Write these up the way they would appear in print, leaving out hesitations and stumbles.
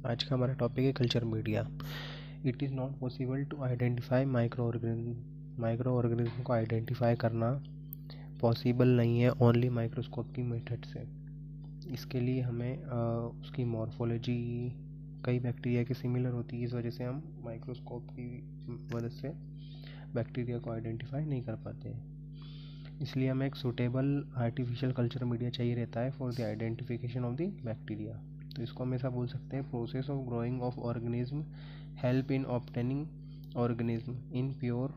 आज का हमारा टॉपिक है culture media. It is not possible to identify microorganism को आइडेंटिफाई करना पॉसिबल नहीं है ओनली माइक्रोस्कोप की मेथड से। इसके लिए हमें उसकी मॉर्फोलॉजी कई बैक्टीरिया के सिमिलर होती है, इस वजह से हम माइक्रोस्कोप की मदद से बैक्टीरिया को आइडेंटिफाई नहीं कर पाते हैं। इसलिए हमें एक सूटेबल आर्टिफिशियल कल्चर मीडिया चाहिए रहता है for the identification of the bacteria. तो इसको हम ऐसा बोल सकते हैं, process of growing of organism help in obtaining organism in pure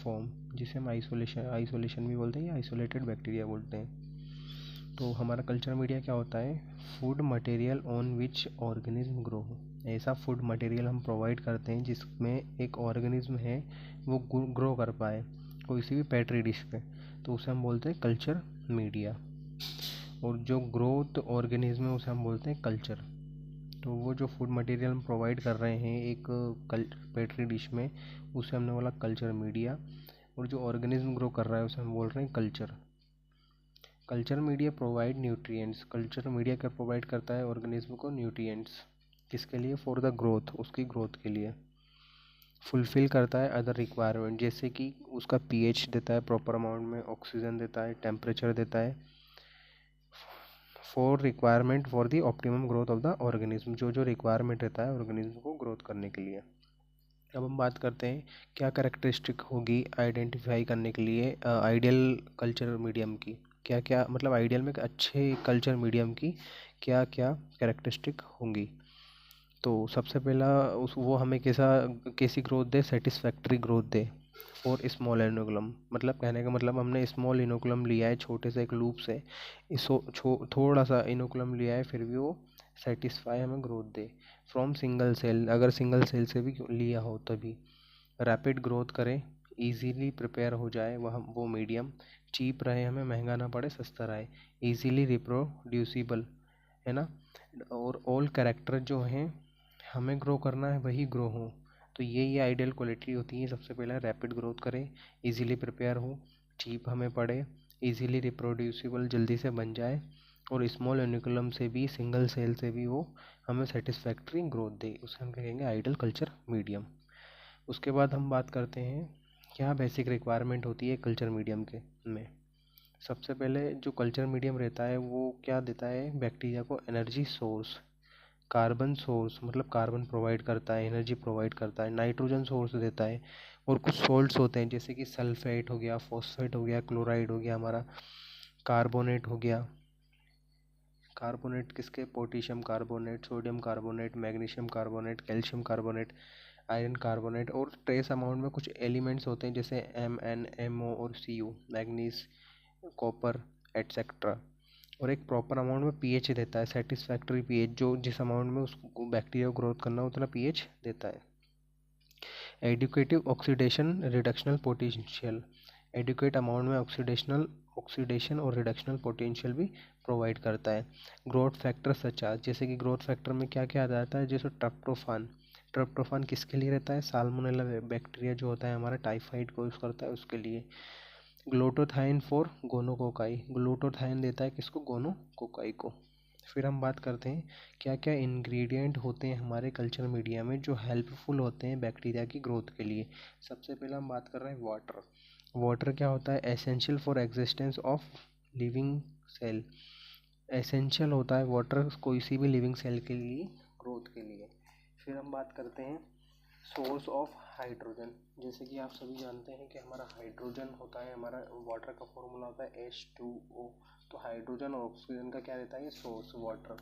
form, जिसे हम आइसोलेशन भी बोलते हैं या आइसोलेटेड बैक्टीरिया बोलते हैं। तो हमारा कल्चर मीडिया क्या होता है? Food material on which organism grow. ऐसा फूड मटेरियल हम प्रोवाइड करते हैं जिसमें एक ऑर्गेनिज्म है वो ग्रो कर पाए कोई सी भी पेट्री डिश पे, तो उसे हम बोलते हैं कल्चर मीडिया। और जो ग्रोथ ऑर्गेनिज्म है उसे हम बोलते हैं कल्चर। तो वो जो फूड मटेरियल हम प्रोवाइड कर रहे हैं एक पेट्री डिश में, उसे हमने बोला कल्चर मीडिया। और जो ऑर्गेनिज्म ग्रो कर रहा है उसे हम बोल रहे हैं culture. Culture media provide nutrients. Culture media क्या प्रोवाइड करता है ऑर्गेनिज्म को? न्यूट्रिएंट्स। किसके लिए? फॉर द ग्रोथ, उसकी ग्रोथ के लिए। फुलफिल करता है अदर रिक्वायरमेंट, जैसे कि उसका पीएच देता है प्रॉपर अमाउंट में, ऑक्सीजन देता है, टेम्परेचर देता है, for requirement for the optimum growth of the organism. जो जो रिक्वायरमेंट रहता है ऑर्गेनिज्म को ग्रोथ करने के लिए। अब हम बात करते हैं क्या कैरेक्टरिस्टिक होगी आइडेंटिफाई करने के लिए आइडियल कल्चर मीडियम की। क्या क्या मतलब आइडियल में अच्छे कल्चर मीडियम की क्या क्या कैरेक्टरिस्टिक होंगी। तो सबसे पहला वो हमें कैसी ग्रोथ दे? सेटिस्फैक्ट्री ग्रोथ दे और स्मॉल इनोकुलम। मतलब कहने का मतलब हमने स्मॉल इनोकुलम लिया है, छोटे से एक लूप से थोड़ा सा इनोकुलम लिया है, फिर भी वो सेटिस्फाई हमें ग्रोथ दे। फ्रॉम सिंगल सेल, अगर सिंगल सेल से भी लिया हो तभी। रैपिड ग्रोथ करे, इजीली प्रिपेयर हो जाए वो मीडियम। चीप रहे, हमें महंगा ना पड़े, सस्ता रहे। इजीली रिप्रोड्यूसिबल है ना। और ऑल कैरेक्टर जो हैं हमें ग्रो करना है वही ग्रो हो। तो ये आइडियल क्वालिटी होती है। सबसे पहला रैपिड ग्रोथ करे, इजीली प्रिपेयर हो, चीप हमें पड़े, इजीली रिप्रोड्यूसिबल जल्दी से बन जाए, और स्मॉल एनिकुलम से भी, सिंगल सेल से भी वो हमें सेटिस्फैक्ट्री ग्रोथ दे। उसे हम कहेंगे आइडियल कल्चर मीडियम। उसके बाद हम बात करते हैं क्या बेसिक रिक्वायरमेंट होती है कल्चर मीडियम के में। सबसे पहले जो कल्चर मीडियम रहता है वो क्या देता है बैक्टीरिया को? Energy source. कार्बन सोर्स मतलब कार्बन प्रोवाइड करता है, एनर्जी प्रोवाइड करता है। नाइट्रोजन सोर्स देता है। और कुछ सोल्ट्स होते हैं जैसे कि सल्फेट हो गया, फॉस्फेट हो गया, क्लोराइड हो गया हमारा, कार्बोनेट हो गया। कार्बोनेट किसके? Potassium carbonate, sodium carbonate, magnesium carbonate, calcium carbonate, iron carbonate. और ट्रेस अमाउंट में कुछ एलिमेंट्स होते हैं जैसे MnMO और Cu, मैग्नीज, कॉपर एट्सेट्रा। और एक प्रॉपर अमाउंट में पीएच देता है, सेटिस्फैक्ट्री पीएच, जो जिस अमाउंट में उसको बैक्टीरिया को ग्रोथ करना है उतना पीएच देता है। Educative oxidation reductional potential. Adequate amount में ऑक्सीडेशन और रिडक्शनल पोटेंशियल भी प्रोवाइड करता है। ग्रोथ फैक्टर सचाज, जैसे कि ग्रोथ फैक्टर में क्या क्या आ जाता है? जैसे ट्रिप्टोफान। ट्रिप्टोफान किसके लिए रहता है? साल्मोनेला बैक्टीरिया जो होता है हमारा टाइफाइड को यूज़ करता है उसके लिए। Glutathione for gonococci. ग्लूटाथाइन देता है किसको? गोनोकोकाई को। फिर हम बात करते हैं क्या क्या इंग्रेडिएंट होते हैं हमारे कल्चर मीडिया में जो हेल्पफुल होते हैं बैक्टीरिया की ग्रोथ के लिए। सबसे पहला हम बात कर रहे हैं वाटर। वाटर क्या होता है? Essential for existence of living cell. Essential होता है वाटर कोई सी भी लिविंग सेल के लिए, ग्रोथ के लिए। फिर हम बात करते हैं सोर्स ऑफ हाइड्रोजन। जैसे कि आप सभी जानते हैं कि हमारा हाइड्रोजन होता है, हमारा वाटर का फॉर्मूला होता है H2O। तो हाइड्रोजन और ऑक्सीजन का क्या रहता है? ये सोर्स वाटर।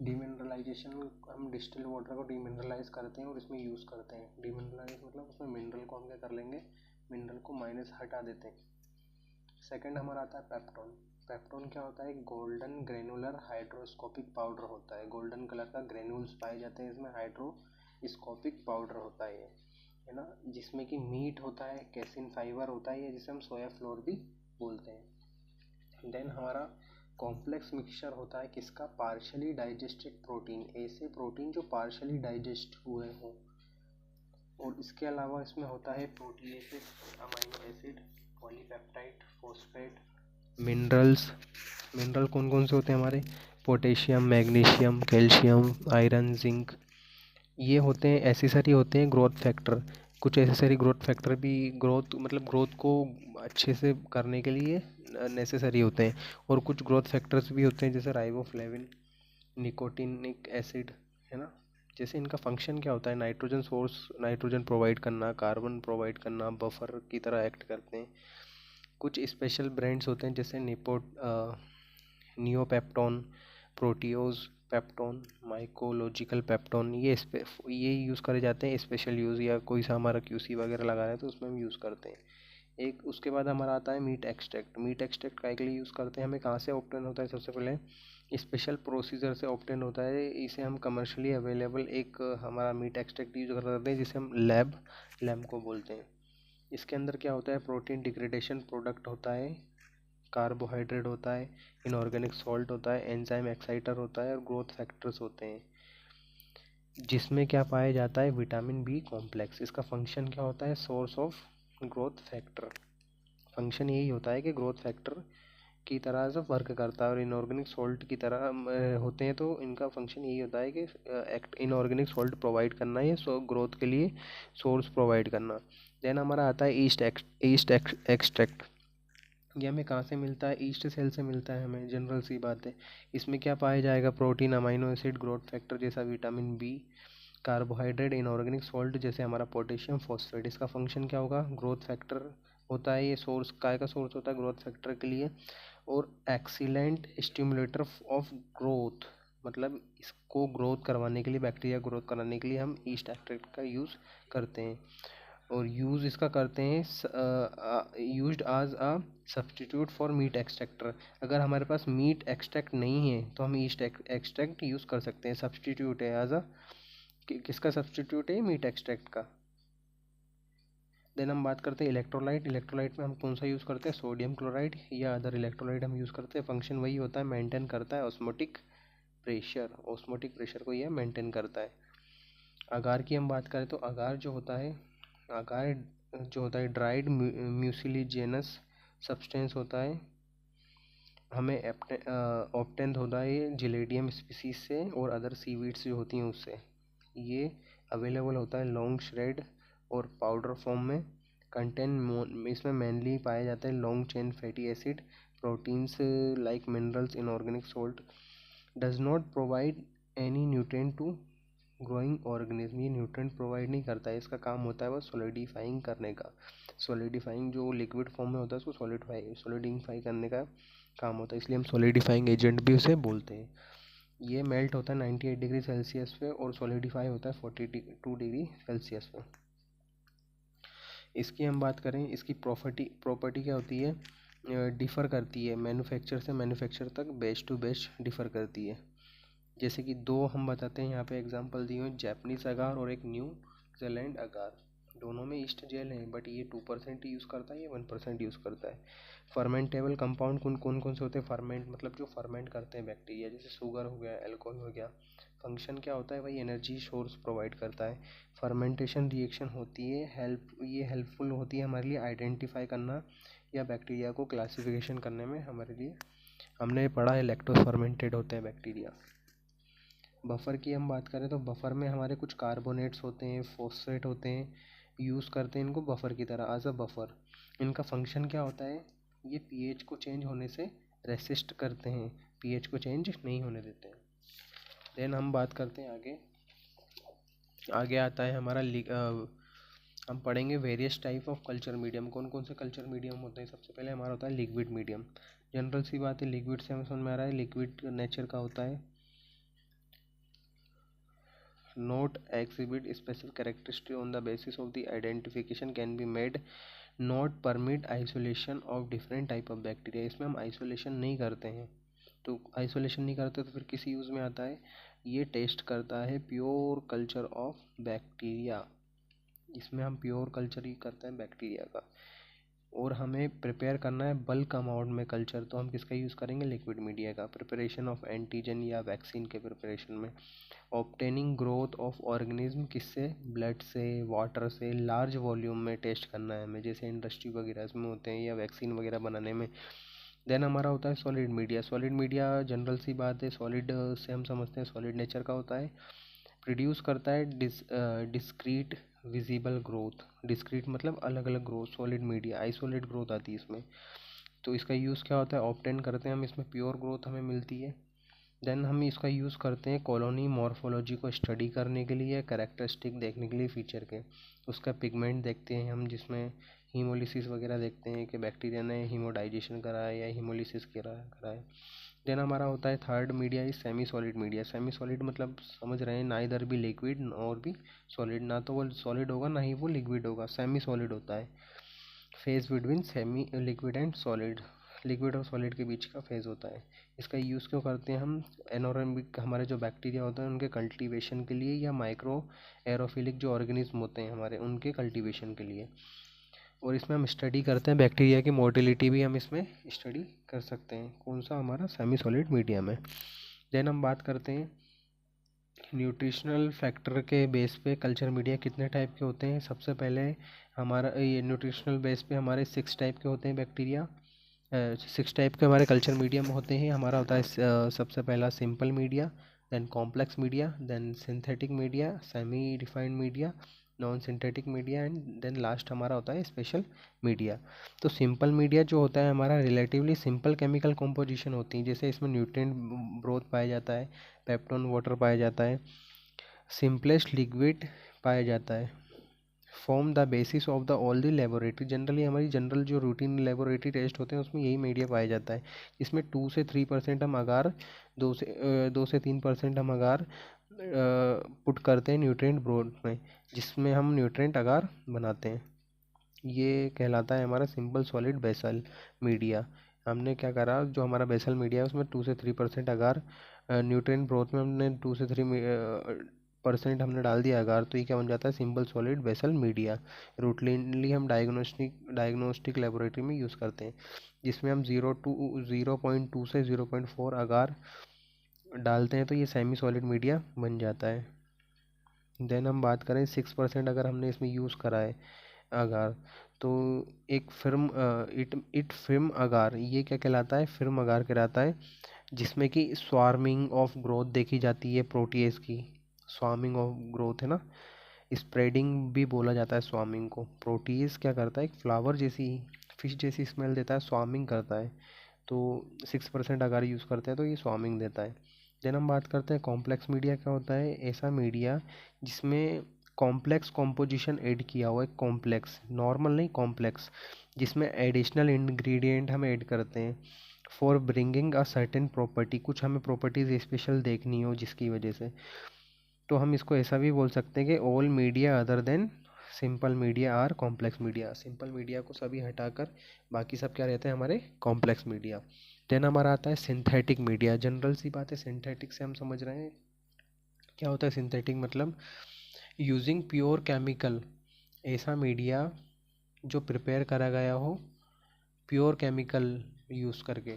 डिमिनरलाइजेशन, हम डिस्टिल्ड वाटर को डिमिनरलाइज करते हैं और इसमें यूज़ करते हैं। डिमिनरलाइज मतलब उसमें मिनरल को हम क्या कर लेंगे? मिनरल को माइनस हटा देते हैं। सेकंड हमारा आता है पेप्टोन। पेप्टोन क्या होता है? गोल्डन ग्रेनुलर हाइड्रोस्कोपिक पाउडर होता है। गोल्डन कलर का ग्रेन्यूल्स पाए जाते हैं इसमें, हाइड्रोस्कोपिक पाउडर होता है ना। जिसमें कि मीट होता है, कैसिन फाइबर होता है, जिसे हम सोया फ्लोर भी बोलते हैं। देन हमारा कॉम्प्लेक्स मिक्सचर होता है किसका? Partially digested protein. ऐसे प्रोटीन जो पार्शली डाइजेस्ट हुए हों। और इसके अलावा इसमें होता है proteases, amino acid, polypeptide, phosphate, minerals. Mineral कौन कौन से होते हैं हमारे? Potassium, magnesium, calcium, iron, zinc. ये होते हैं एसेसरी, होते हैं ग्रोथ फैक्टर। कुछ एसेसरी ग्रोथ फैक्टर भी ग्रोथ मतलब ग्रोथ को अच्छे से करने के लिए नेसेसरी होते हैं, और कुछ ग्रोथ फैक्टर्स भी होते हैं जैसे राइबोफ्लेविन, निकोटिनिक एसिड, है ना। जैसे इनका फंक्शन क्या होता है, नाइट्रोजन सोर्स, नाइट्रोजन प्रोवाइड करना, कार्बन प्रोवाइड करना, बफर की तरह एक्ट करते हैं। कुछ स्पेशल ब्रांड्स होते हैं जैसे नियोपेप्टोन, प्रोटियोज पेप्टोन, माइकोलॉजिकल पेप्टोन, ये यूज़ करे जाते हैं स्पेशल यूज़, या कोई सा हमारा क्यूसी वगैरह लगा रहे हैं तो उसमें हम यूज़ करते हैं। एक उसके बाद हमारा आता है मीट एक्सट्रैक्ट। मीट एक्सट्रैक्ट काय के लिए यूज़ करते हैं, हमें कहाँ से ऑब्टेन होता है, सबसे पहले स्पेशल प्रोसीजर से ऑब्टेन होता है। इसे हम कमर्शियली अवेलेबल एक हमारा मीट एक्सट्रैक्ट यूज़ करते हैं जिसे हम लैब को बोलते हैं। इसके अंदर क्या होता है, प्रोटीन डिग्रेडेशन प्रोडक्ट होता है, कार्बोहाइड्रेट होता है, इनऑर्गेनिक सॉल्ट होता है, एंजाइम एक्साइटर होता है, और ग्रोथ फैक्टर्स होते हैं। जिसमें क्या पाया जाता है, विटामिन बी कॉम्प्लेक्स। इसका फंक्शन क्या होता है, source of growth factor. Function यही होता है कि ग्रोथ फैक्टर की तरह से वर्क करता है, और इनऑर्गेनिक सॉल्ट की तरह होते हैं, तो इनका फंक्शन यही होता है कि इनऑर्गेनिक सॉल्ट प्रोवाइड करना है, सो ग्रोथ के लिए सोर्स प्रोवाइड करना। देन हमारा आता है ईस्ट एक्सट्रैक्ट। ये हमें कहाँ से मिलता है, ईस्ट सेल से मिलता है हमें, जनरल सी बात है। इसमें क्या पाया जाएगा, protein, amino acid, growth factor जैसा vitamin B, carbohydrate, inorganic salt जैसे हमारा पोटेशियम फॉस्फेट। इसका फंक्शन क्या होगा, ग्रोथ फैक्टर होता है, ये सोर्स काय का सोर्स होता है ग्रोथ फैक्टर के लिए, और एक्सीलेंट स्टिमुलेटर ऑफ ग्रोथ, मतलब इसको ग्रोथ करवाने के लिए, बैक्टीरिया ग्रोथ कराने के लिए हम ईस्ट एक्सट्रैक्ट का यूज़ करते हैं। और यूज़ इसका करते हैं used as a substitute for meat extractor. अगर हमारे पास मीट एक्सट्रैक्ट नहीं है तो हम ईस्ट एक्सट्रैक्ट यूज़ कर सकते हैं, सब्स्टिट्यूट है एज अ, किसका सब्स्टिट्यूट है, मीट एक्सट्रैक्ट का। देन हम बात करते हैं इलेक्ट्रोलाइट। इलेक्ट्रोलाइट में हम कौन सा यूज़ करते हैं, सोडियम क्लोराइड या अदर इलेक्ट्रोलाइट हम यूज़ करते हैं। फंक्शन वही होता है, मेंटेन करता है ऑस्मोटिक प्रेशर, ऑस्मोटिक प्रेशर को यह मेंटेन करता है। अगार की हम बात करें तो अगार जो होता है, अगार जो होता है ड्राइड म्यूसिलीजेनस सब्सटेंस होता है, हमें ऑप्टेन होता है ये जिलेडियम स्पीसीज से और अदर सीवीड्स जो होती हैं उससे। ये अवेलेबल होता है लॉन्ग श्रेड और पाउडर फॉर्म में। कंटेंट इसमें मेनली पाया जाता है long chain fatty acid, proteins like minerals, inorganic salt. Does not provide any nutrient to growing organism. ये न्यूट्रिएंट प्रोवाइड नहीं करता है, इसका काम होता है बस सॉलिडिफाइंग करने का। सॉलिडिफाइंग जो लिक्विड फॉर्म में होता है उसको सॉलिडिफाई करने का काम होता है, इसलिए हम सॉलिडिफाइंग एजेंट भी उसे बोलते हैं। ये मेल्ट होता है 98 डिग्री सेल्सियस पे और सॉलिडिफाई होता है 42 डिग्री सेल्सियस पे। इसकी हम बात करें, इसकी प्रॉपर्टी क्या होती है, डिफ़र करती है मैन्युफैक्चर से मैन्युफैक्चर तक, बैच टू बैच डिफ़र करती है। जैसे कि दो हम बताते हैं, यहाँ पे एग्जांपल दिए हुए, जैपनीज अगार और एक न्यू जीलैंड अगार। दोनों में ईस्ट जेल है, बट ये 2% यूज़ करता है, ये 1% यूज़ करता है। फर्मेंटेबल कंपाउंड कौन कौन से होते हैं, फर्मेंट मतलब जो फर्मेंट करते हैं बैक्टीरिया, जैसे शुगर हो गया, अल्कोहल हो गया। फंक्शन क्या होता है भाई, एनर्जी सोर्स प्रोवाइड करता है। फर्मेंटेशन रिएक्शन होती है, ये हेल्पफुल होती है हमारे लिए आइडेंटिफाई करना या बैक्टीरिया को क्लासिफिकेशन करने में हमारे लिए। हमने पढ़ा है लैक्टोज फर्मेंटेड होते हैं बैक्टीरिया। बफ़र की हम बात करें तो बफ़र में हमारे कुछ कार्बोनेट्स होते हैं, फॉस्फेट होते हैं, यूज़ करते हैं इनको बफ़र की तरह एज अ बफ़र। इनका फंक्शन क्या होता है, ये पीएच को चेंज होने से रेसिस्ट करते हैं, पीएच को चेंज नहीं होने देते हैं। देन हम बात करते हैं आगे। आगे आता है हमारा हम पढ़ेंगे various type of culture medium. कौन कौन से कल्चर मीडियम होते हैं, सबसे पहले हमारा होता है लिक्विड मीडियम। जनरल सी बात है, लिक्विड से हमें समझ में आ रहा है लिक्विड नेचर का होता है, not exhibit specific characteristic on the basis of the identification can be made, not permit isolation of different type of bacteria। इसमें हम आइसोलेशन नहीं करते हैं, तो आइसोलेशन नहीं करते तो फिर किस यूज़ में आता है, ये टेस्ट करता है प्योर कल्चर ऑफ बैक्टीरिया। इसमें हम प्योर कल्चर ही करते हैं बैक्टीरिया का। और हमें प्रिपेयर करना है बल्क अमाउंट में कल्चर, तो हम किसका यूज़ करेंगे, लिक्विड मीडिया का। प्रिपरेशन ऑफ एंटीजन या वैक्सीन के प्रिपरेशन में। ऑब्टेनिंग ग्रोथ ऑफ ऑर्गेनिज्म किससे, ब्लड से, वाटर से, लार्ज वॉल्यूम में टेस्ट करना है हमें, जैसे इंडस्ट्री वगैरह में होते हैं या वैक्सीन वगैरह बनाने में। देन हमारा होता है solid media. Solid media general सी बात है, सॉलिड से हम समझते हैं सॉलिड नेचर का होता है, प्रोड्यूस करता है डिस्क्रीट विजिबल ग्रोथ। डिस्क्रीट मतलब अलग अलग growth, solid media isolate growth आती है इसमें। तो इसका यूज़ क्या होता है, ऑब्टेन करते हैं हम इसमें प्योर ग्रोथ हमें मिलती है। देन हम इसका यूज़ करते हैं कॉलोनी मॉर्फोलॉजी को स्टडी करने के लिए, कैरेक्टरिस्टिक देखने के लिए फीचर के। उसका पिगमेंट देखते हैं हम, जिसमें हीमोलिसिस वगैरह देखते हैं कि बैक्टीरिया ने हीमोडाइजेशन करा है या हीमोलिसिस करा है। देन हमारा होता है third media is semi solid media. Semi solid मतलब समझ रहे हैं, ना इधर भी लिक्विड और भी सॉलिड, ना तो वो सॉलिड होगा ना ही वो लिक्विड होगा, सेमी सॉलिड होता है। Phase between semi liquid and solid, liquid और सॉलिड के बीच का फेज होता है। इसका यूज़ क्यों करते हैं हम, एनोरेमिक हमारे जो बैक्टीरिया होते हैं उनके कल्टीवेशन के लिए, या माइक्रो एरोफिलिक जो ऑर्गेनिज्म होते हैं हमारे उनके कल्टीवेशन के लिए। और इसमें हम स्टडी करते हैं बैक्टीरिया की मोटिलिटी भी हम इसमें स्टडी कर सकते हैं। कौन सा, हमारा सेमी सॉलिड मीडिया में। देन हम बात करते हैं न्यूट्रिशनल फैक्टर के बेस पे कल्चर मीडिया कितने टाइप के होते हैं। सबसे पहले हमारा ये न्यूट्रिशनल बेस पे हमारे 6 टाइप के होते हैं बैक्टीरिया, 6 टाइप के हमारे कल्चर मीडिया में होते हैं। हमारा होता है सबसे पहला simple media, then complex media, then synthetic media, semi defined media, non synthetic media and then last हमारा होता है स्पेशल मीडिया। तो सिंपल मीडिया जो होता है हमारा रिलेटिवली सिंपल केमिकल कॉम्पोजिशन होती है, जैसे इसमें न्यूट्रिएंट ब्रोथ पाया जाता है, पेप्टोन वाटर पाया जाता है, सिंपलेस्ट लिक्विड पाया जाता है, form the basis of the all the laboratory. Generally हमारी जनरल जो रूटीन लेबोरेटरी टेस्ट होते हैं उसमें यही मीडिया पाया जाता है। इसमें 2 से 3% हम अगार 2 से 3% हम अगार पुट करते हैं न्यूट्रिएंट ब्रोथ में, जिसमें हम न्यूट्रिएंट अगार बनाते हैं। ये कहलाता है हमारा सिंपल सॉलिड बेसल मीडिया। हमने क्या करा, जो हमारा बेसल मीडिया है उसमें 2 से 3% अगार न्यूट्रिएंट ब्रोथ में हमने 2 से 3% हमने डाल दिया अगार, तो ये क्या बन जाता है, simple solid basal media. Routinely हम डायग्नोस्टिक लेबोरेटरी में यूज़ करते हैं, जिसमें हम 0.2 से 0.4 अगार डालते हैं, तो ये सेमी सॉलिड मीडिया बन जाता है। देन हम बात करें 6% अगर हमने इसमें यूज़ करा है अगार, तो एक फिल्म इट फिल्म अगार, ये क्या कहलाता है, फिल्म अगार कहलाता है, जिसमें कि स्वार्मिंग ऑफ ग्रोथ देखी जाती है प्रोटीएस की। स्वार्मिंग ऑफ ग्रोथ है ना, स्प्रेडिंग भी बोला जाता है स्वार्मिंग को। प्रोटीएस क्या करता है, एक फ्लावर जैसी फिश जैसी स्मेल देता है, स्वार्मिंग करता है। तो 6% अगर यूज़ करते हैं तो ये स्वार्मिंग देता है। देन हम बात करते हैं कॉम्प्लेक्स मीडिया क्या होता है, ऐसा मीडिया जिसमें कॉम्प्लेक्स कॉम्पोजिशन ऐड किया हुआ है, कॉम्प्लेक्स नॉर्मल नहीं कॉम्प्लेक्स, जिसमें एडिशनल इंग्रेडिएंट हम ऐड करते हैं for bringing a certain property, कुछ हमें प्रॉपर्टीज़ स्पेशल देखनी हो जिसकी वजह से। तो हम इसको ऐसा भी बोल सकते हैं कि all media other than simple media are complex media. Simple media को सभी हटाकर बाकी सब क्या रहते हैं हमारे कॉम्प्लेक्स मीडिया। देन हमारा आता है सिंथेटिक मीडिया। जनरल सी बात है, सिंथेटिक से हम समझ रहे हैं क्या होता है सिंथेटिक, मतलब यूजिंग प्योर केमिकल, ऐसा मीडिया जो प्रिपेयर करा गया हो प्योर केमिकल यूज़ करके,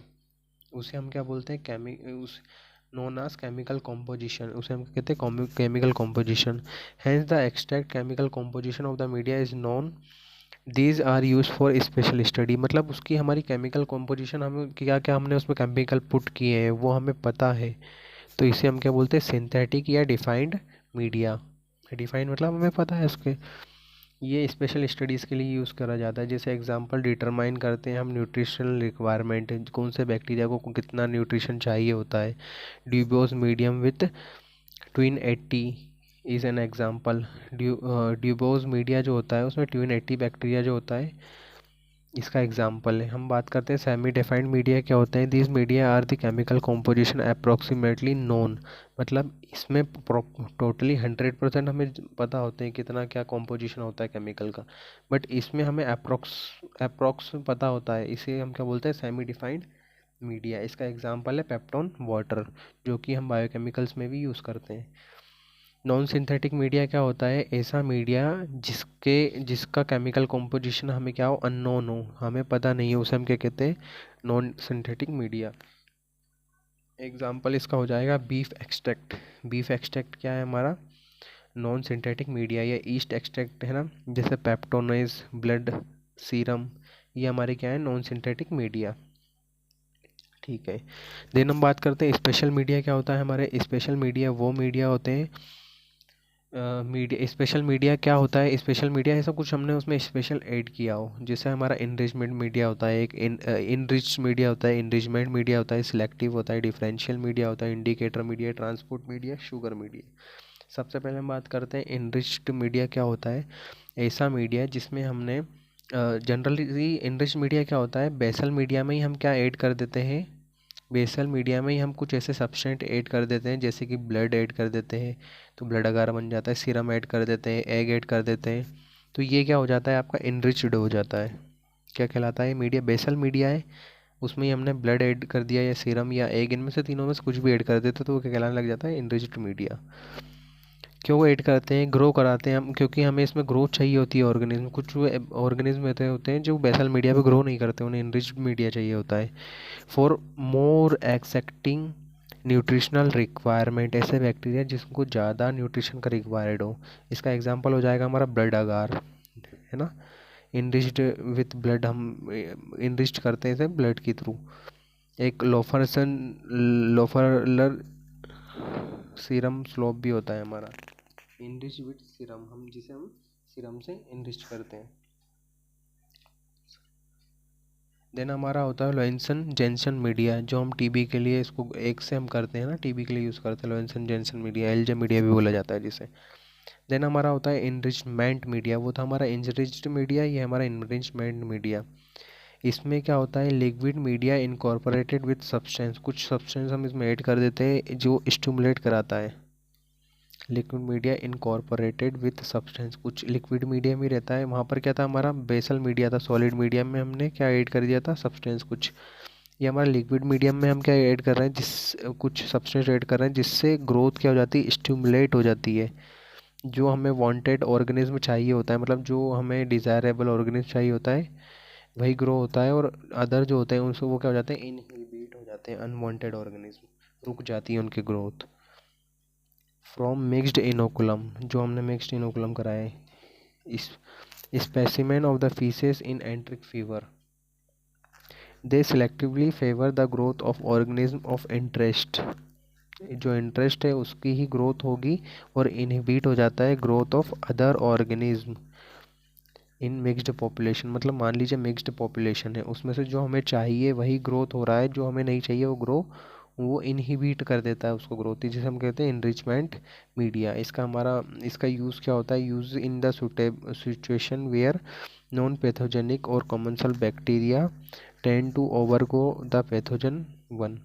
उसे हम क्या बोलते हैं, उस नोन एज केमिकल कॉम्पोजिशन, उसे हम कहते हैं chemical composition. Hence the extract chemical composition of the media is known, these are use for special study. मतलब उसकी हमारी केमिकल कॉम्पोजिशन, हमें क्या क्या हमने उसमें केमिकल पुट किए हैं वो हमें पता है, तो इसे हम क्या बोलते हैं, सिंथेटिक या डिफाइंड मीडिया। डिफाइंड मतलब हमें पता है उसके, ये स्पेशल स्टडीज़ के लिए यूज़ करा जाता है। जैसे एग्जांपल डिटरमाइन करते हैं हम न्यूट्रिशनल रिक्वायरमेंट, कौन से बैक्टीरिया को कितना न्यूट्रिशन चाहिए होता है। Dubos medium with Tween 80 is an example. Dubos media जो होता है उसमें ट्विन 80 बैक्टीरिया जो होता है इसका एग्जांपल है। हम बात करते हैं सेमी डिफाइंड मीडिया क्या होते हैं। This media are the chemical composition approximately known, मतलब इसमें टोटली 100% हमें पता होते हैं कितना क्या कॉम्पोजिशन होता है केमिकल का, बट इसमें हमें अप्रोक्स पता होता है, इसे हम क्या बोलते हैं, सेमी डिफाइंड मीडिया। इसका एग्जांपल है पेप्टोन वाटर, जो कि हम बायोकेमिकल्स में भी यूज़ करते हैं। नॉन सिंथेटिक मीडिया क्या होता है, ऐसा मीडिया जिसका केमिकल कॉम्पोजिशन हमें क्या हो, अननोन हो, हमें पता नहीं है, उसे हम क्या कहते हैं, नॉन सिंथेटिक मीडिया। एग्जाम्पल इसका हो जाएगा बीफ एक्सट्रैक्ट। बीफ एक्सट्रैक्ट क्या है हमारा, नॉन सिंथेटिक मीडिया। या ईस्ट एक्सट्रैक्ट है ना, जैसे पेप्टोनेज, ब्लड सीरम, ये हमारे क्या है, नॉन सिंथेटिक मीडिया। ठीक है। देन हम बात करते हैं स्पेशल मीडिया क्या होता है हमारे। स्पेशल मीडिया वो मीडिया होते हैं मीडिया, स्पेशल मीडिया क्या होता है? स्पेशल मीडिया ऐसा कुछ हमने उसमें स्पेशल ऐड किया हो, जैसे हमारा इनरिचमेंट मीडिया होता है, एक इनरिच मीडिया होता है, इनरिचमेंट मीडिया होता है, सिलेक्टिव होता है, डिफरेंशियल मीडिया होता है, indicator media, transport media, sugar media. सबसे पहले हम बात करते हैं इनरिच्ड मीडिया क्या होता है। ऐसा मीडिया जिसमें हमने जनरली इनरिच मीडिया क्या होता है, बेसल मीडिया में ही हम क्या ऐड कर देते हैं, बेसल मीडिया में ही हम कुछ ऐसे सब्सटेंट ऐड कर देते हैं, जैसे कि ब्लड ऐड कर देते हैं तो ब्लड अगार बन जाता है, सीरम ऐड कर देते हैं, एग ऐड कर देते हैं, तो ये क्या हो जाता है, आपका इनरिच्ड हो जाता है। क्या कहलाता है? मीडिया बेसल मीडिया है, उसमें ही हमने ब्लड ऐड कर दिया या सीरम या एग, इनमें से तीनों में से कुछ भी ऐड कर देते तो वो क्या कहलाने लग जाता है, इनरिच्ड मीडिया। क्यों ऐड करते हैं? ग्रो कराते हैं हम, क्योंकि हमें इसमें ग्रोथ चाहिए होती है ऑर्गेनिज्म। कुछ ऑर्गेनिज्म ऐसे होते हैं जो बेसल मीडिया पे ग्रो नहीं करते, उन्हें इनरिच्ड मीडिया चाहिए होता है for more accepting nutritional requirement. ऐसे बैक्टीरिया जिसको ज़्यादा न्यूट्रिशन का रिक्वायर्ड हो, इसका एग्जांपल हो जाएगा हमारा ब्लड अगार, है ना। इनरिच्ड विथ ब्लड, हम इनरिच्ड करते हैं इसे ब्लड के थ्रू। एक लोफरलर सीरम स्लोप भी होता है हमारा, इनरिच विथ सीरम, हम जिसे हम सीरम से इनरिच करते हैं। देन हमारा होता है लोइंसन जेंसन मीडिया, जो हम टीबी के लिए इसको एक से हम करते हैं ना, टीबी के लिए यूज़ करते हैं लोइंसन जेंसन मीडिया, एलजे मीडिया भी बोला जाता है जिसे। देन हमारा होता है इनरिचमेंट मीडिया, वो था हमारा इनरिच्ड मीडिया, ये हमारा इनरिचमेंट मीडिया। इसमें क्या होता है, liquid media incorporated with substance, कुछ सब्सटेंस हम इसमें ऐड कर देते हैं जो स्टिमुलेट कराता है। Liquid media incorporated with substance, कुछ लिक्विड मीडिया में रहता है, वहाँ पर क्या था हमारा बेसल मीडिया था, सॉलिड मीडियम में हमने क्या ऐड कर दिया था, सब्सटेंस कुछ। ये हमारा लिक्विड मीडियम में हम क्या ऐड कर रहे हैं, जिस कुछ सब्सटेंस ऐड कर रहे हैं जिससे ग्रोथ क्या हो जाती है, स्टिमुलेट हो जाती है। जो हमें वांटेड ऑर्गेनिज्म चाहिए होता है, मतलब जो हमें डिज़ायरेबल ऑर्गेनिज्म चाहिए होता है वही ग्रो होता है, और अदर जो होते हैं उनसे वो क्या हो जाते हैं, इनहिबिट हो जाते हैं, अनवांटेड ऑर्गेनिज्म रुक जाती है उनकी ग्रोथ। फ्रॉम मिक्स्ड इनोकुलम, जो हमने मिक्स्ड इनोकुलम कराया है, इस specimen of the faeces in एंट्रिक fever, they selectively favour the growth of organism of interest. जो इंटरेस्ट है उसकी ही ग्रोथ होगी, और इनहिबिट हो जाता है growth of other organism in mixed population. मतलब मान लीजिए मिक्स्ड पॉपुलेशन है, उसमें से जो हमें चाहिए वही ग्रोथ हो रहा है, जो हमें नहीं चाहिए वो इनहिबिट कर देता है उसको ग्रोथ, जिसे हम कहते हैं इनरिचमेंट मीडिया। इसका यूज़ क्या होता है, use in the situation where non pathogenic और commensal bacteria tend to overgo the pathogen one.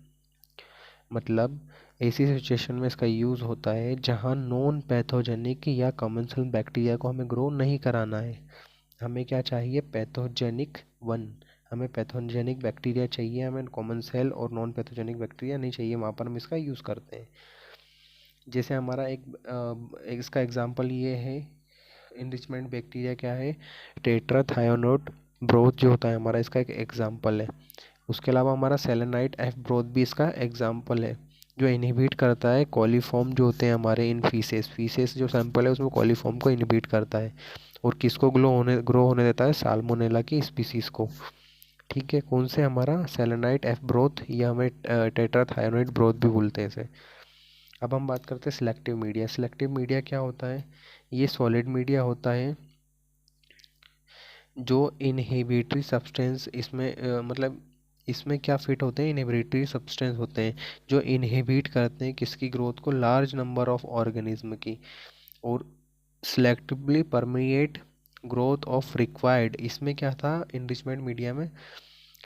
मतलब ऐसी सिचुएशन में इसका यूज़ होता है जहाँ नॉन पैथोजेनिक या कॉमनसल बैक्टीरिया को हमें ग्रो नहीं कराना है, हमें क्या चाहिए, पैथोजेनिक वन। हमें पैथोजेनिक बैक्टीरिया चाहिए, हमें कॉमन सेल और नॉन पैथोजेनिक बैक्टीरिया नहीं चाहिए, वहाँ पर हम इसका यूज़ करते हैं। जैसे हमारा इसका एग्जांपल ये है, इनरिचमेंट बैक्टीरिया क्या है, टेट्राथायोनाइड ब्रोथ जो होता है हमारा, इसका एक एग्जांपल है। उसके अलावा हमारा सेलेनाइट एफ ब्रोथ भी इसका एग्जांपल है, जो इनहिबिट करता है कॉलीफॉर्म जो होते हैं हमारे इन फीसेस जो सैंपल है उसमें कॉलीफॉर्म को इनहिबिट करता है, और किसको ग्रो होने देता है, साल्मोनेला की स्पीसीज को। ठीक है, कौन से, हमारा सेलेनाइट एफ ब्रोथ, या हमें टेट्राथायोनाइड ब्रोथ भी बोलते हैं इसे। अब हम बात करते हैं सिलेक्टिव मीडिया। सिलेक्टिव मीडिया क्या होता है, ये सॉलिड मीडिया होता है जो इनहिबिटरी सब्सटेंस इसमें मतलब इसमें क्या फिट होते हैं, इनहिबिटरी सब्सटेंस होते हैं जो इनहिबिट करते हैं किसकी ग्रोथ को, लार्ज नंबर ऑफ ऑर्गेनिज्म की, और selectively permeate growth of required. इसमें क्या था, इनरिचमेंट मीडिया में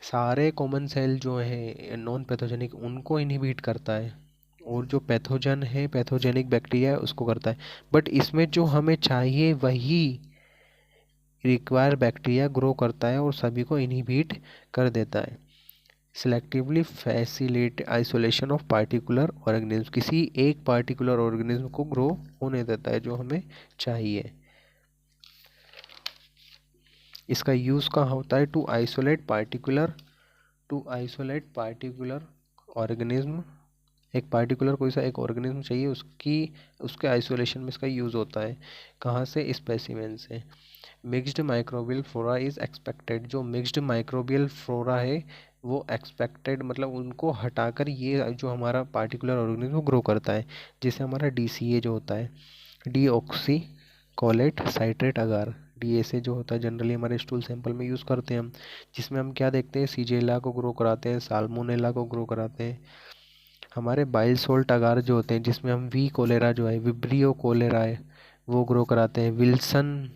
सारे कॉमन सेल जो है नॉन पैथोजेनिक उनको इनहिबिट करता है, और जो पैथोजन है, पैथोजेनिक बैक्टीरिया है उसको करता है। बट इसमें जो हमें चाहिए वही रिक्वायर बैक्टीरिया ग्रो करता है और सभी को इनहिबिट कर देता है। Selectively facilitate isolation of particular organism, किसी एक पार्टिकुलर ऑर्गेनिज्म को ग्रो होने देता है जो हमें चाहिए। इसका यूज़ कहाँ होता है, टू आइसोलेट पार्टिकुलर ऑर्गेनिज्म। एक पार्टिकुलर कोई सा एक ऑर्गेनिज्म चाहिए, उसके आइसोलेशन में इसका यूज़ होता है। कहाँ से, स्पेसिमेन से। Mixed microbial flora is expected, जो मिक्स्ड माइक्रोबियल फ्लोरा है वो एक्सपेक्टेड, मतलब उनको हटाकर ये जो हमारा पार्टिकुलर ऑर्गेनिज्म ग्रो करता है, जैसे हमारा DCA जो होता है, डीऑक्सी कोलेट साइट्रेट अगार, डीएसए जो होता है जनरली हमारे स्टूल सैंपल में यूज़ करते हैं हम, जिसमें हम क्या देखते हैं, सीजेला को ग्रो कराते हैं, साल्मोनेला को ग्रो कराते हैं। हमारे बाइल सोल्ट अगार जो होते हैं जिसमें हम वी कोलेरा जो है, विब्रियो कोलेरा है, वो ग्रो कराते हैं। विल्सन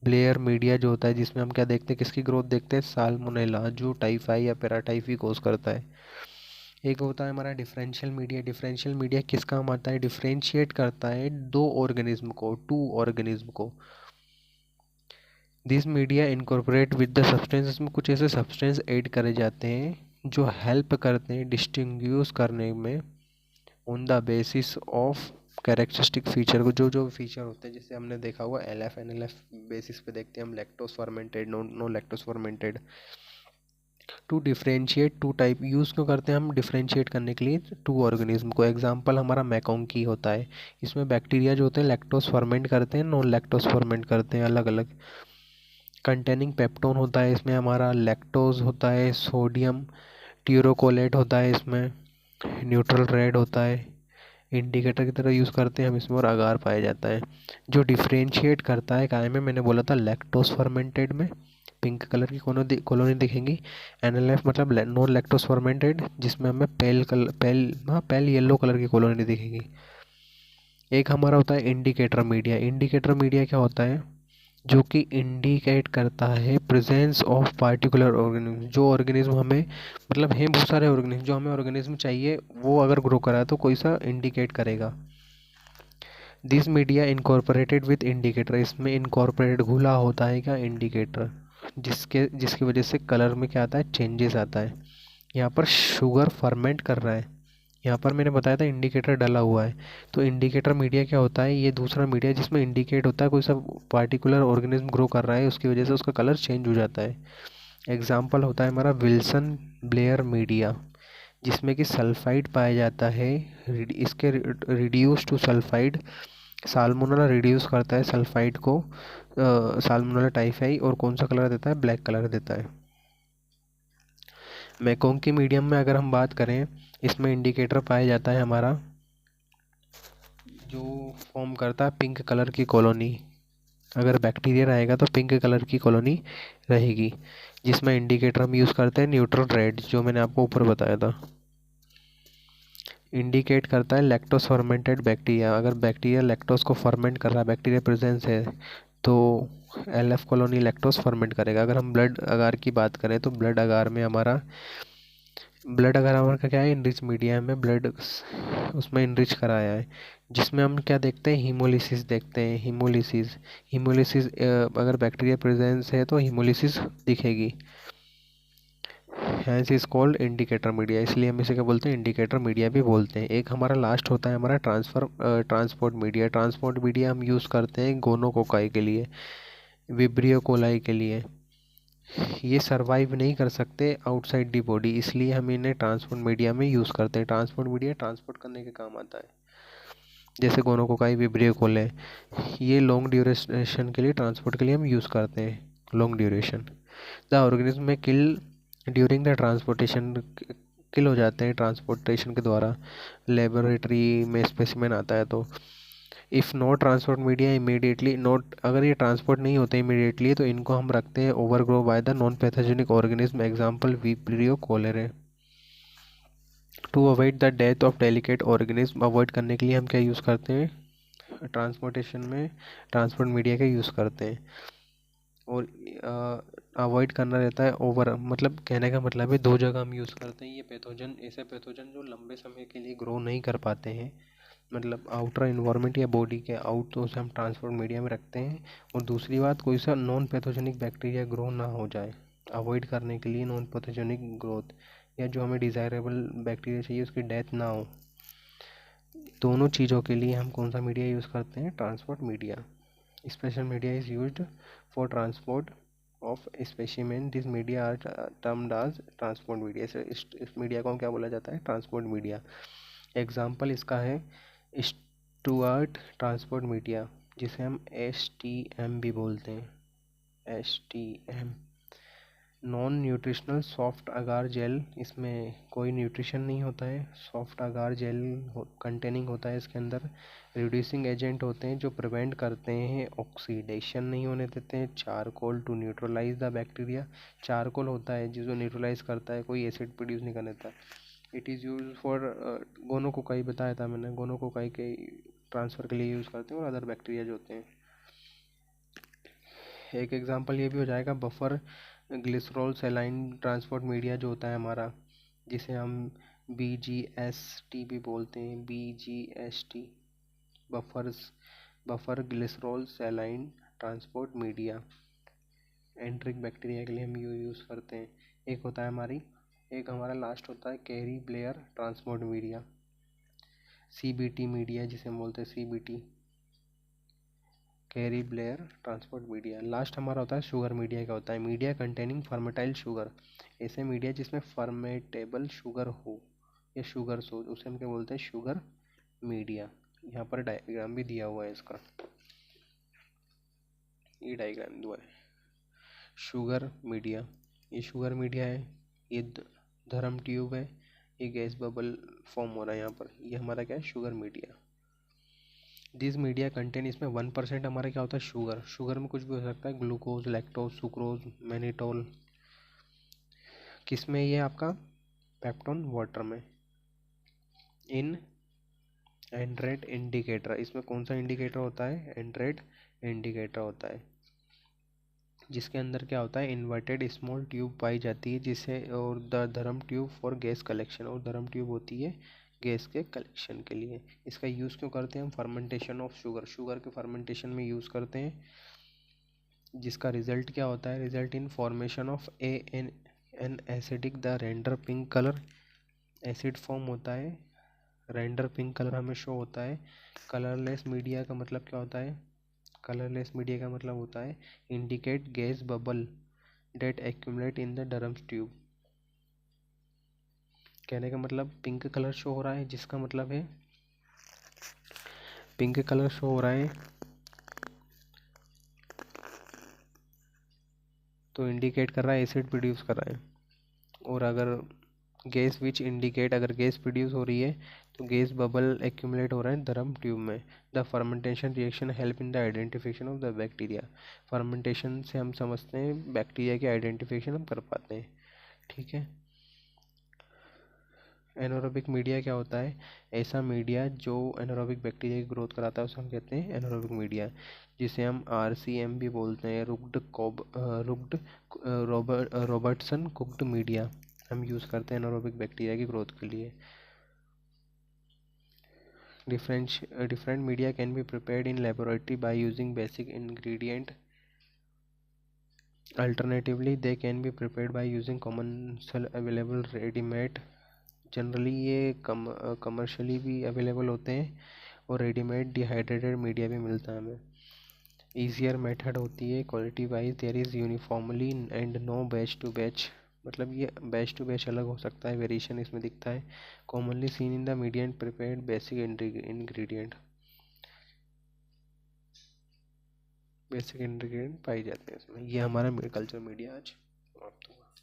ब्लेयर मीडिया जो होता है जिसमें हम क्या देखते हैं, किसकी ग्रोथ देखते हैं, साल्मोनेला जो टाइफाई या पैराटाइफी कोज करता है। एक होता है हमारा डिफरेंशियल मीडिया। डिफरेंशियल मीडिया किस काम आता है, डिफरेंशिएट करता है दो ऑर्गेनिज्म को, टू ऑर्गेनिज्म को। This media incorporate with the substance, इसमें कुछ ऐसे सब्सटेंस ऐड करे जाते हैं जो हेल्प करते हैं डिस्टिंग्विश करने में on the basis of characteristic feature को, जो जो फीचर होते हैं जैसे हमने देखा हुआ L F N L F basis पे देखते हैं हम, lactose fermented, no lactose fermented. To differentiate two type use क्यों करते हैं हम, डिफरेंशिएट करने के लिए टू ऑर्गेनिज्म को। एग्जांपल हमारा मैकोंकी होता है, इसमें बैक्टीरिया जो होते हैं लैक्टोस फर्मेंट करते हैं, नॉन लैक्टोस फर्मेंट करते हैं, अलग अलग। कंटेनिंग पेप्टोन होता है इसमें हमारा, लैक्टोज होता है, सोडियम ट्यूरोकोलेट होता है इसमें, न्यूट्रल रेड होता है, इंडिकेटर की तरह यूज़ करते हैं हम इसमें, और अगार पाया जाता है। जो डिफरेंशिएट करता है काय में, मैंने बोला था लैक्टोस फर्मेंटेड में पिंक कलर की कॉलोनी दिखेंगी। एनएलएफ मतलब नॉन लैक्टोस फर्मेंटेड, जिसमें हमें पेल येलो कलर की कॉलोनी दिखेगी। एक हमारा होता है इंडिकेटर मीडिया। इंडिकेटर मीडिया क्या होता है, जो कि इंडिकेट करता है प्रेजेंस ऑफ पार्टिकुलर ऑर्गेनिज्म, जो ऑर्गेनिज्म हमें, मतलब हैं बहुत सारे ऑर्गेनिज्म, जो हमें ऑर्गेनिज्म चाहिए वो अगर ग्रो करा है तो कोई सा इंडिकेट करेगा। This media incorporated with indicator, इसमें इनकॉर्पोरेटेड घुला होता है क्या, इंडिकेटर, जिसकी वजह से कलर में क्या आता है, चेंजेस आता है। यहाँ पर शुगर फर्मेंट कर रहा है, यहाँ पर मैंने बताया था इंडिकेटर डला हुआ है। तो इंडिकेटर मीडिया क्या होता है, ये दूसरा मीडिया जिसमें इंडिकेट होता है कोई सा पार्टिकुलर ऑर्गेनिज्म ग्रो कर रहा है, उसकी वजह से उसका कलर चेंज हो जाता है। एग्जाम्पल होता है हमारा विल्सन ब्लेयर मीडिया, जिसमें कि सल्फाइड पाया जाता है, इसके reduce to sulphide, Salmonella reduce करता है सल्फाइड को, साल्मोनेला टाइफाई, और कौन सा कलर देता है, ब्लैक कलर देता है। मैकोंकी मीडियम में अगर हम बात करें, इसमें इंडिकेटर पाया जाता है हमारा, जो फॉर्म करता है पिंक कलर की कॉलोनी। अगर बैक्टीरिया रहेगा तो पिंक कलर की कॉलोनी रहेगी, जिसमें इंडिकेटर हम यूज़ करते हैं न्यूट्रल रेड, जो मैंने आपको ऊपर बताया था। इंडिकेट करता है लैक्टोस फर्मेंटेड बैक्टीरिया, अगर बैक्टीरिया लैक्टोस को फर्मेंट कर रहा है, बैक्टीरिया प्रेजेंस है, तो L F colony lactose ferment करेगा। अगर हम ब्लड अगार की बात करें तो ब्लड अगार में हमारा, ब्लड अगर हमारा क्या है, इनरिच मीडिया में ब्लड उसमें इनरिच कराया है, जिसमें हम क्या देखते हैं, हीमोलिसिस देखते हैं, हीमोलिसिस। हीमोलिसिस अगर बैक्टीरिया प्रेजेंस है तो हीमोलिसिस दिखेगी, hence is called indicator media, इसलिए हम इसे क्या बोलते हैं, इंडिकेटर मीडिया भी बोलते हैं। एक हमारा लास्ट होता है हमारा ट्रांसपोर्ट मीडिया। ट्रांसपोर्ट मीडिया हम यूज़ करते हैं गोनोकोकाई के लिए, विब्रियो कोलाई के लिए। ये सरवाइव नहीं कर सकते आउटसाइड दी बॉडी, इसलिए हम इन्हें ट्रांसपोर्ट मीडिया में यूज़ करते हैं। ट्रांसपोर्ट मीडिया ट्रांसपोर्ट करने के काम आता है, जैसे गोनोकोकाई, विब्रियो कोले, ये लॉन्ग ड्यूरेशन के लिए, ट्रांसपोर्ट के लिए हम यूज़ करते हैं, लॉन्ग ड्यूरेशन। द ऑर्गेनिज्म में किल ड्यूरिंग द ट्रांसपोर्टेशन, किल हो जाते हैं ट्रांसपोर्टेशन के द्वारा, लेबोरेटरी में स्पेसिमेन आता है तो। If not transport media immediately not, अगर ये ट्रांसपोर्ट नहीं होते इमीडिएटली तो इनको हम रखते हैं overgrow by the non pathogenic organism, example Vibrio cholerae. To avoid the death of delicate organism, avoid करने के लिए हम क्या यूज़ करते हैं, ट्रांसपोर्टेशन में ट्रांसपोर्ट मीडिया का यूज़ करते हैं। और अवॉइड करना रहता है ओवर, मतलब कहने का मतलब है दो जगह हम यूज़ करते हैं। ये पैथोजन, ऐसे पैथोजन जो लंबे समय के लिए ग्रो नहीं कर पाते हैं, मतलब आउटर इन्वायरमेंट या बॉडी के आउट, तो उसे हम ट्रांसपोर्ट मीडिया में रखते हैं। और दूसरी बात, कोई सा नॉन पैथोजेनिक बैक्टीरिया ग्रो ना हो जाए, अवॉइड करने के लिए नॉन पैथोजेनिक ग्रोथ, या जो हमें डिज़ायरेबल बैक्टीरिया चाहिए उसकी डेथ ना हो, दोनों चीज़ों के लिए हम कौन सा मीडिया यूज़ करते हैं, transport media. Special media is used for transport of specimen, this media are termed as transport media. इस मीडिया को क्या बोला जाता है, ट्रांसपोर्ट मीडिया। एग्जाम्पल इसका है स्टुअर्ट ट्रांसपोर्ट मीडिया, जिसे हम STM भी बोलते हैं, STM। नॉन न्यूट्रिशनल सॉफ्ट अगार जेल, इसमें कोई न्यूट्रिशन नहीं होता है, सॉफ्ट अगार जेल कंटेनिंग होता है इसके अंदर। रिड्यूसिंग एजेंट होते हैं जो प्रिवेंट करते हैं ऑक्सीडेशन नहीं होने देते हैं। Charcoal to neutralise the bacteria, charcoal होता है जो न्यूट्रलाइज करता है, कोई एसिड प्रोड्यूस नहीं करने देता। It is use for gonococci, बताया था मैंने, गोनोकोकाई के ट्रांसफ़र के लिए यूज़ करते हैं और अदर बैक्टीरिया जो होते हैं। एक एग्जांपल ये भी हो जाएगा buffer glycerol saline transport media जो होता है हमारा, जिसे हम BGST भी बोलते हैं, BGST, buffer glycerol saline transport media, एंट्रिक bacteria के लिए हम यूज़ करते हैं। एक हमारा लास्ट होता है carry Blair transport media, CBT media जिसे हम बोलते हैं, CBT, carry Blair transport media. Last हमारा होता है शुगर मीडिया। का होता है मीडिया कंटेनिंग फर्मेटाइल शुगर, ऐसे मीडिया जिसमें फर्मेटेबल शुगर हो या शुगर हो, उसे हम क्या बोलते हैं, शुगर मीडिया। यहाँ पर डायग्राम भी दिया हुआ है इसका, ये डायग्राम हुआ है शुगर मीडिया। ये शुगर मीडिया है, ये धर्म ट्यूब है, ये गैस बबल फॉर्म हो रहा है यहाँ पर, ये हमारा क्या है, sugar media. This media contain, इसमें 1% हमारा क्या होता है, शुगर। शुगर में कुछ भी हो सकता है, ग्लूकोज, लैक्टोज, सुक्रोज, मैनिटोल। किस में ये आपका, पेप्टोन वाटर में। इन एंड्रेट इंडिकेटर, इसमें कौन सा इंडिकेटर होता है, एंड्रेट इंडिकेटर होता है, जिसके अंदर क्या होता है, इन्वर्टेड स्मॉल ट्यूब पाई जाती है, जिसे और द धर्म ट्यूब फॉर गैस कलेक्शन, और धर्म ट्यूब होती है गैस के कलेक्शन के लिए। इसका यूज़ क्यों करते हैं हम, फर्मेंटेशन ऑफ शुगर, शुगर के फर्मेंटेशन में यूज़ करते हैं, जिसका रिजल्ट क्या होता है, result in formation of an acidic the render pink colour, acid form होता है, रेंडर पिंक कलर हमें शो होता है। कलरलेस मीडिया का मतलब क्या होता है, कलरलेस मीडिया का मतलब होता है indicate gas bubble that accumulate in the Durham's tube. कहने का मतलब पिंक कलर शो हो रहा है, जिसका मतलब है पिंक कलर शो हो रहा है तो इंडिकेट कर रहा है एसिड प्रोड्यूस कर रहा है। और अगर गैस विच इंडिकेट, अगर गैस प्रोड्यूस हो रही है तो गैस बबल एक्यूमुलेट हो रहा है धर्म ट्यूब में। The fermentation reaction help in the identification of the bacteria, fermentation से हम समझते हैं बैक्टीरिया की आइडेंटिफिकेशन हम कर पाते हैं, ठीक है। एनारोबिक मीडिया क्या होता है, ऐसा मीडिया जो एनारोबिक बैक्टीरिया की ग्रोथ कराता है उसे हम कहते हैं एनारोबिक मीडिया, जिसे हम RCM भी बोलते हैं, रुक्ड रॉबर्टसन कुक्ड मीडिया हम यूज़ करते हैं एनारोबिक बैक्टीरिया की ग्रोथ के लिए। Different media can be prepared in laboratory by using basic ingredient, alternatively they can be prepared by using commercial available readymade. Generally ये कमर्शियली भी अवेलेबल होते हैं और रेडीमेड डिहाइड्रेटेड मीडिया भी मिलता है हमें। ईजियर मेथड होती है, quality wise there is uniformly and no batch to batch, मतलब ये बैच टू बैच अलग हो सकता है, वेरिएशन इसमें दिखता है। Commonly seen in the media and prepared basic ingredient पाई जाते हैं इसमें। ये हमारा कल्चर मीडिया आज समाप्त हुआ।